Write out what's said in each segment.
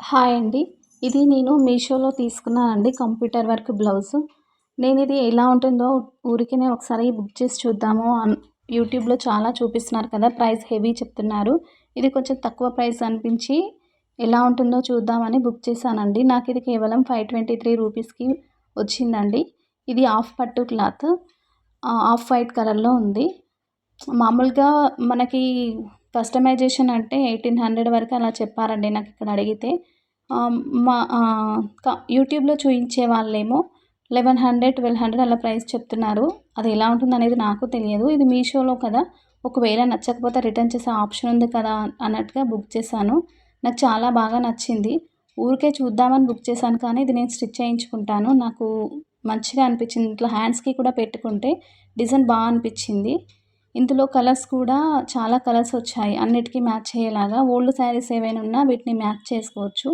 Hi అండి. ఇది నేను మీషోలో తీసుకున్నానండి కంప్యూటర్ వర్క్ బ్లౌజు. నేనిది ఎలా ఉంటుందో ఊరికనే ఒకసారి బుక్ చేసి చూద్దాము యూట్యూబ్‌లో చాలా చూపిస్తున్నారు కదా! ప్రైస్ హెవీ చెప్తున్నారు. ఇది కొంచెం తక్కువ ప్రైస్ అనిపించి ఎలా ఉంటుందో చూద్దామని బుక్ చేశానండి. నాకిది కేవలం 523 రూపీస్‌కి వచ్చిందండి. ఇది హాఫ్ పట్టు క్లాత్. ఆఫ్ వైట్ కలర్‌లో ఉంది. మామూలుగా మనకి కస్టమైజేషన్ అంటే 1800 వరకు అలా చెప్పారండి నాకిక్కడ అడిగితే. ఆహ్, మా యూట్యూబ్‌లో చూయించే వాళ్ళేమో 1100, 1200 అలా ప్రైస్ చెప్తున్నారు. అది ఎలా ఉంటుందనేది నాకు తెలియదు. ఇది మీషోలో కదా! ఒకవేళ నచ్చకపోతే రిటర్న్ చేసే ఆప్షన్ ఉంది కదా! అన్నట్టుగా బుక్ చేశాను. నాకు చాలా బాగా నచ్చింది. ఊరికే చూద్దామని బుక్ చేశాను కానీ ఇది నేను స్టిచ్ చేయించుకుంటాను. నాకు మంచిగా అనిపించింది. ఇట్లా హ్యాండ్స్‌కి కూడా పెట్టుకుంటే డిజైన్ అనిపించింది. ఇందులో కలర్స్ కూడా చాలా కలర్స్ వచ్చాయి. అన్నిటికి మ్యాచ్ అయ్యేలాగా. ఓల్డ్ శారీస్ ఏవైనా ఉన్నా వీటిని మ్యాచ్ చేసుకోవచ్చు.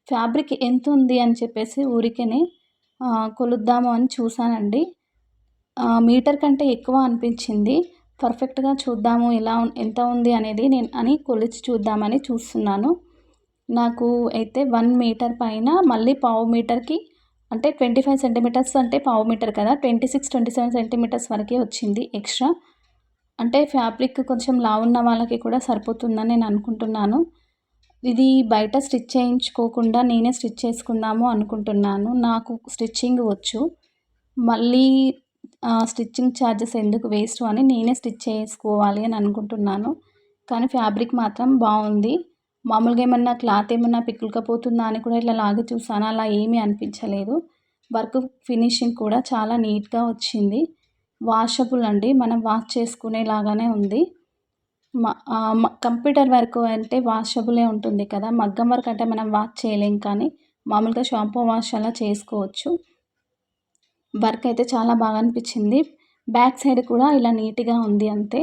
ఫ్యాబ్రిక్ ఎంతుంది అని చెప్పేసి ఊరికనే కొలుద్దాము అని చూసానండి. మీటర్ కంటే ఎక్కువ అనిపించింది. పర్ఫెక్ట్‌గా చూద్దాము ఎంత ఉంది అనేది కొలిచి చూద్దామని చూస్తున్నాను. నాకు అయితే 1 మీటర్ పైన మళ్ళీ పావు మీటర్‌కి అంటే 25 సెంటీమీటర్స్ అంటే పావు మీటర్ కదా! 26, 27 సెంటీమీటర్స్ వరకే వచ్చింది ఎక్స్‌ట్రా. అంటే ఫ్యాబ్రిక్ కొంచెం లావున్న వాళ్ళకి కూడా సరిపోతుందని నేను అనుకుంటున్నాను. ఇది బయట స్టిచ్ చేయించుకోకుండా నేనే స్టిచ్ చేసుకుందాము అనుకుంటున్నాను. నాకు స్టిచ్చింగ్ వచ్చు. మళ్ళీ స్టిచ్చింగ్ ఛార్జెస్ ఎందుకు వేస్టు అని నేనే స్టిచ్ చేసుకోవాలి అని అనుకుంటున్నాను. కానీ ఫ్యాబ్రిక్ మాత్రం బావుంది. మామూలుగా ఏమన్నా క్లాత్ ఏమన్నా పిక్కులకపోతుందా అని కూడా ఇట్లా లాగి చూసాను. అలా ఏమీ అనిపించలేదు. వర్క్ ఫినిషింగ్ కూడా చాలా నీట్‌గా వచ్చింది. వాషబుల్ అండి. మనం వాష్ చేసుకునేలాగానే ఉంది. కంప్యూటర్ వర్క్ అంటే వాషబులే ఉంటుంది కదా! మగ్గం వర్క్ అంటే మనం వాష్ చేయలేం కానీ మామూలుగా షాంపూ వాష్ అలా చేసుకోవచ్చు. వర్క్ అయితే చాలా బాగా అనిపించింది. బ్యాక్ సైడ్ కూడా ఇలా నీట్‌గా ఉంది అంతే.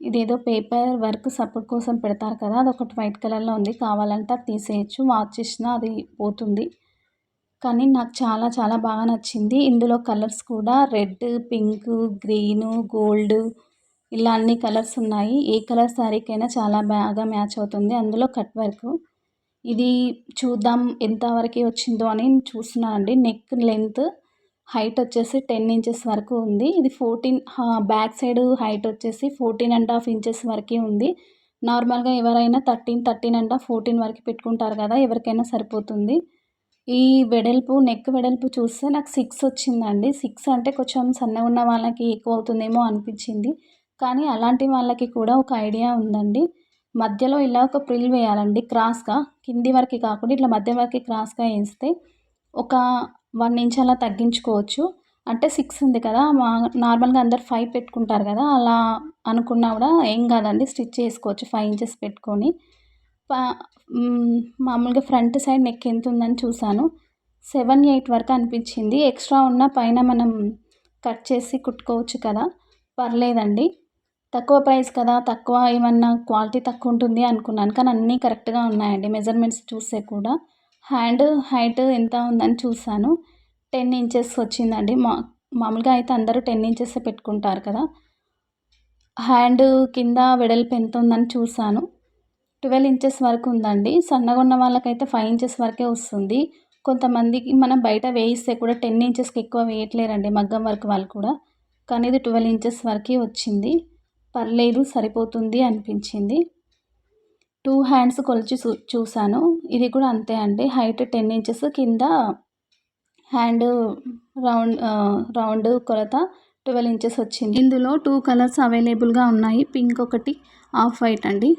ఇదేదో పేపర్ వర్క్ సపోర్ట్ కోసం పెడతారు కదా! అదొకటి వైట్ కలర్‌లో ఉంది. కావాలంటే అది తీసేయొచ్చు. వాష్ చేసినా అది పోతుంది. కానీ నాకు చాలా చాలా బాగా నచ్చింది. ఇందులో కలర్స్ కూడా రెడ్, పింక్, గ్రీను, గోల్డ్ ఇలా అన్ని కలర్స్ ఉన్నాయి. ఏ కలర్ శారీకైనా చాలా బాగా మ్యాచ్ అవుతుంది. అందులో కట్ వర్క్. ఇది చూద్దాం ఎంత వరకి వచ్చిందో అని చూస్తున్నానండి. నెక్ లెంత్ హైట్ వచ్చేసి 10 ఇంచెస్ వరకు ఉంది. ఇది బ్యాక్ సైడ్ హైట్ వచ్చేసి 14½ ఇంచెస్ వరకే ఉంది. నార్మల్‌గా ఎవరైనా 13, 13½ 14 వరకు పెట్టుకుంటారు కదా! ఎవరికైనా సరిపోతుంది. ఈ నెక్ వెడల్పు చూస్తే నాకు 6 వచ్చిందండి. 6 అంటే కొంచెం సన్నగున్న వాళ్ళకి ఎక్కువ అవుతుందేమో అనిపించింది. కానీ అలాంటి వాళ్ళకి కూడా ఒక ఐడియా ఉందండి. మధ్యలో ఇలా ఒక ప్రిల్ వేయాలండి క్రాస్‌గా. కింది వరకి కాకుండా ఇట్లా మధ్య వరకి క్రాస్‌గా ఏస్తే ఒక 1 ఇంచ్ అలా తగ్గించుకోవచ్చు. అంటే 6 ఉంది కదా! నార్మల్‌గా అందరూ 5 పెట్టుకుంటారు కదా! అలా అనుకున్నా కూడా ఏం కాదండి. స్టిచ్ చేసుకోవచ్చు 5 ఇంచెస్ పెట్టుకొని. ప మామూలుగా ఫ్రంట్ సైడ్ నెక్ ఎంతుందని చూసాను. 7, 8 వరకు అనిపించింది. ఎక్స్ట్రా ఉన్న పైన మనం కట్ చేసి కుట్టుకోవచ్చు కదా! పర్లేదండి. తక్కువ ప్రైస్ కదా! తక్కువ ఏమన్నా క్వాలిటీ తక్కువ ఉంటుంది అనుకున్నాను. కానీ అన్నీ కరెక్ట్‌గా ఉన్నాయండి మెజర్‌మెంట్స్ చూస్తే కూడా. హ్యాండ్ హైట్ ఎంత ఉందని చూసాను. 10 ఇంచెస్ వచ్చిందండి. మామూలుగా అయితే అందరూ 10 ఇంచెసే పెట్టుకుంటారు కదా! హ్యాండ్ కింద వెడల్పు ఎంత ఉందని చూసాను. 12 ఇంచెస్ వరకు ఉందండి. సన్నగా ఉన్న వాళ్ళకైతే 5 ఇంచెస్ వరకే వస్తుంది. కొంతమందికి మనం బయట వేయిస్తే కూడా 10 ఇంచెస్‌కి ఎక్కువ వేయట్లేరండి మగ్గం వర్క్ వాళ్ళు కూడా. కానీ ఇది 12 ఇంచెస్ వరకే వచ్చింది. పర్లేదు సరిపోతుంది అనిపించింది. 2 హ్యాండ్స్ కొలిచి చూసాను. ఇది కూడా అంతే అండి. హైట్ 10 ఇంచెస్ కింద హ్యాండ్ రౌండ్ కొలత 12 ఇంచెస్ వచ్చింది. ఇందులో 2 కలర్స్ అవైలబుల్‌గా ఉన్నాయి. పింక్ ఒకటి, ఆఫ్ వైట్ అండి.